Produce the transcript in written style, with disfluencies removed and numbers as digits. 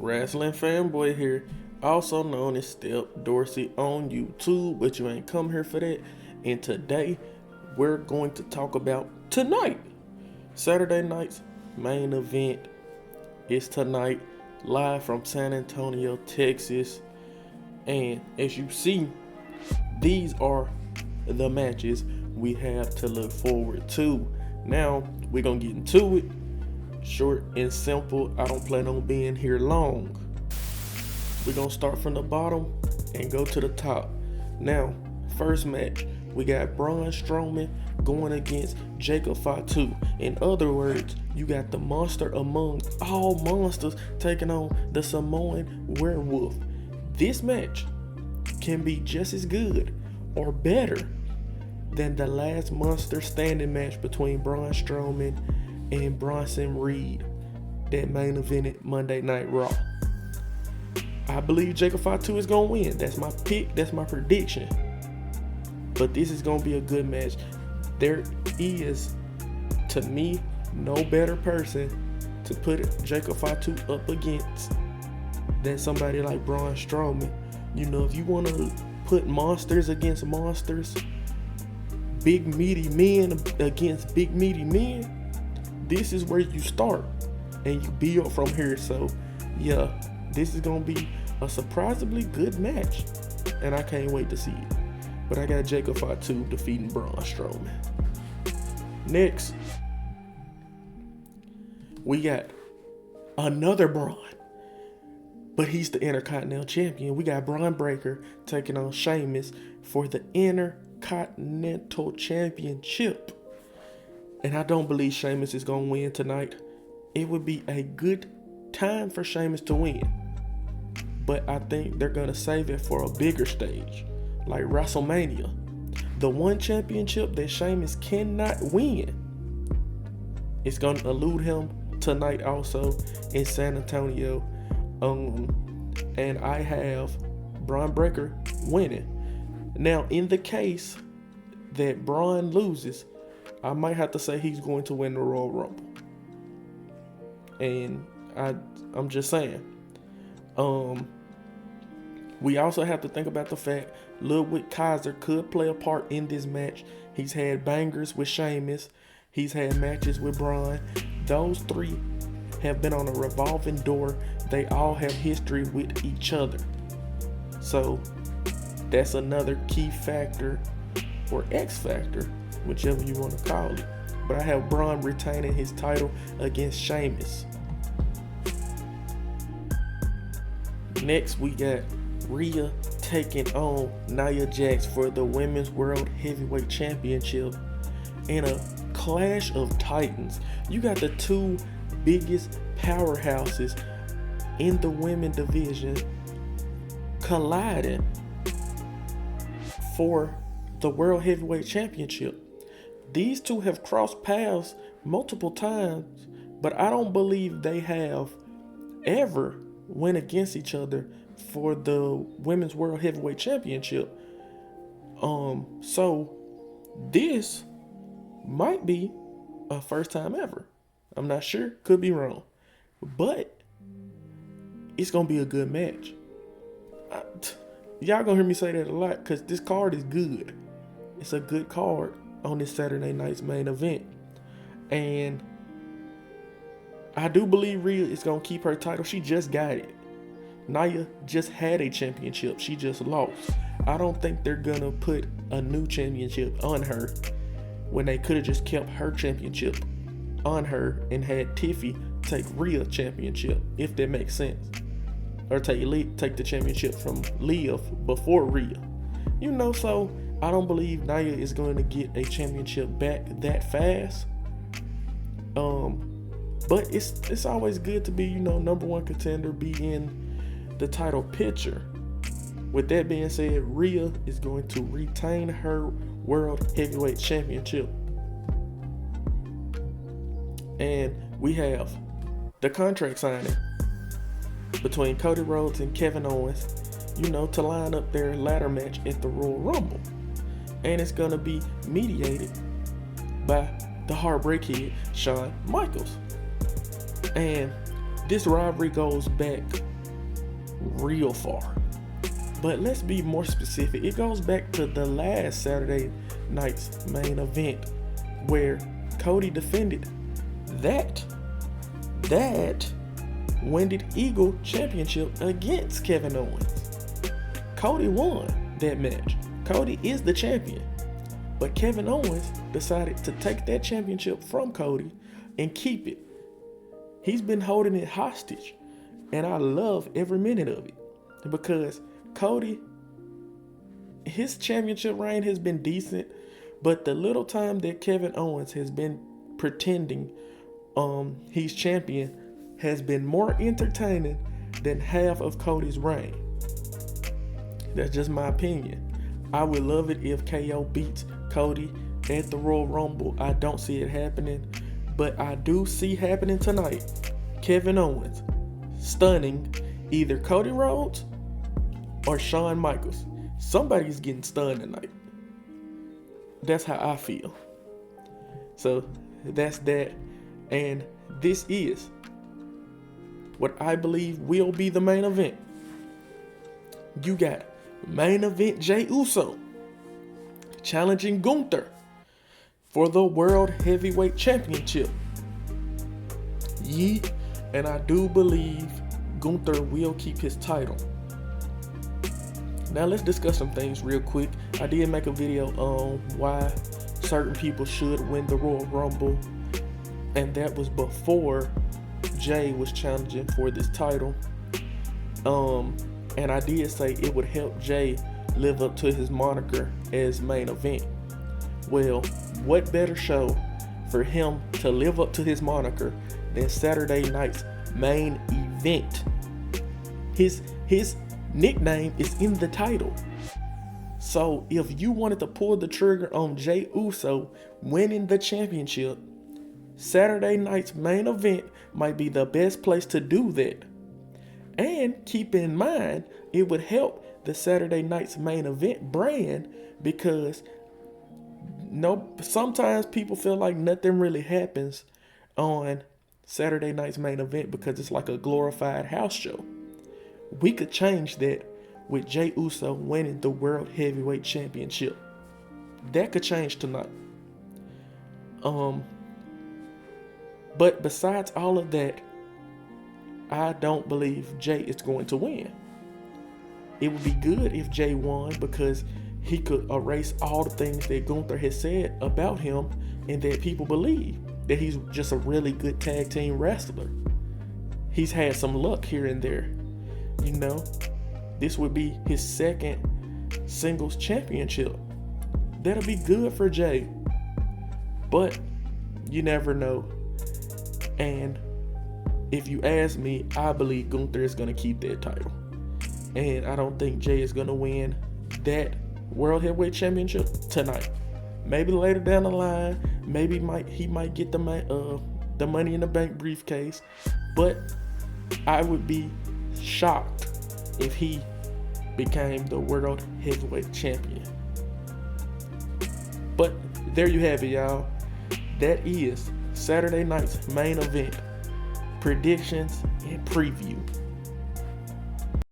Wrestling Fanboy here, also known as Step Dorsey on YouTube, but you ain't come here for that. And today, we're going to talk about tonight. Saturday night's main event is tonight, live from San Antonio, Texas. And as you see, these are the matches we have to look forward to. Now, we're going to get into it. Short and simple. I don't plan on being here long. We're going to start from the bottom and go to the top. Now, first match, we got Braun Strowman going against Jacob Fatu. In other words, you got the monster among all monsters taking on the Samoan werewolf. This match can be just as good or better than the last monster standing match between Braun Strowman and Bronson Reed that main evented Monday Night Raw. I believe Jacob Fatu is going to win. That's my pick. That's my prediction. But this is going to be a good match. There is, to me, no better person to put Jacob Fatu up against than somebody like Braun Strowman. You know, if you want to put monsters against monsters, big meaty men against big meaty men, this is where you start and you build from here. So yeah, this is gonna be a surprisingly good match and I can't wait to see it. But I got Jacob Fatu defeating Braun Strowman. Next, we got another Braun, but he's the Intercontinental Champion. We got Braun Breaker taking on Sheamus for the Intercontinental Championship. And I don't believe Sheamus is going to win tonight. It would be a good time for Sheamus to win. But I think they're going to save it for a bigger stage, like WrestleMania. The one championship that Sheamus cannot win is going to elude him tonight also in San Antonio. And I have Braun Breaker winning. Now, in the case that Braun loses, I might have to say he's going to win the Royal Rumble. And I'm just saying. We also have to think about the fact Ludwig Kaiser could play a part in this match. He's had bangers with Sheamus. He's had matches with Braun. Those three have been on a revolving door. They all have history with each other. So that's another key factor or X factor, whichever you want to call it. But I have Braun retaining his title against Sheamus. Next, we got Rhea taking on Nia Jax for the Women's World Heavyweight Championship in a clash of titans. You got the two biggest powerhouses in the women division colliding for the World Heavyweight Championship. These two have crossed paths multiple times, but I don't believe they have ever went against each other for the Women's World Heavyweight Championship. So this might be a first time ever. I'm not sure, could be wrong, but it's gonna be a good match. Y'all gonna hear me say that a lot because this card is good. It's a good card on this Saturday night's main event. And I do believe Rhea is going to keep her title. She just got it. Nia just had a championship. She just lost. I don't think they're going to put a new championship on her when they could have just kept her championship on her and had Tiffy take Rhea championship, if that makes sense. Or take the championship from Liv before Rhea. You know, so I don't believe Nia is going to get a championship back that fast. But it's always good to be, number one contender, be in the title picture. With that being said, Rhea is going to retain her World Heavyweight Championship. And we have the contract signing between Cody Rhodes and Kevin Owens, to line up their ladder match at the Royal Rumble. And it's going to be mediated by the Heartbreak Kid, Shawn Michaels. And this rivalry goes back real far. But let's be more specific. It goes back to the last Saturday night's main event where Cody defended that Winded Eagle Championship against Kevin Owens. Cody won that match. Cody is the champion. But Kevin Owens decided to take that championship from Cody and keep it. He's been holding it hostage. And I love every minute of it. Because Cody, his championship reign has been decent. But the little time that Kevin Owens has been pretending he's champion has been more entertaining than half of Cody's reign. That's just my opinion. I would love it if KO beats Cody at the Royal Rumble. I don't see it happening, but I do see happening tonight. Kevin Owens stunning either Cody Rhodes or Shawn Michaels. Somebody's getting stunned tonight. That's how I feel. So that's that. And this is what I believe will be the main event. You got main event Jey Uso challenging Gunther for the World Heavyweight Championship. Yeet. And I do believe Gunther will keep his title. Now let's discuss some things real quick. I did make a video on why certain people should win the Royal Rumble, and that was before Jey was challenging for this title. And I did say it would help Jey live up to his moniker as main event. Well, what better show for him to live up to his moniker than Saturday night's main event? His nickname is in the title. So if you wanted to pull the trigger on Jey Uso winning the championship, Saturday night's main event might be the best place to do that. And keep in mind, it would help the Saturday night's main event brand, because sometimes people feel like nothing really happens on Saturday night's main event because it's like a glorified house show. We could change that with Jey Uso winning the World Heavyweight Championship. That could change tonight. But besides all of that, I don't believe Jey is going to win. It would be good if Jey won, because he could erase all the things that Gunther has said about him and that people believe that he's just a really good tag team wrestler. He's had some luck here and there. You know, this would be his second singles championship. That'll be good for Jey. But you never know. And if you ask me, I believe Gunther is going to keep that title. And I don't think Jey is going to win that World Heavyweight Championship tonight. Maybe later down the line, maybe he might get the Money in the Bank briefcase. But I would be shocked if he became the World Heavyweight Champion. But there you have it, y'all. That is Saturday night's main event predictions and preview.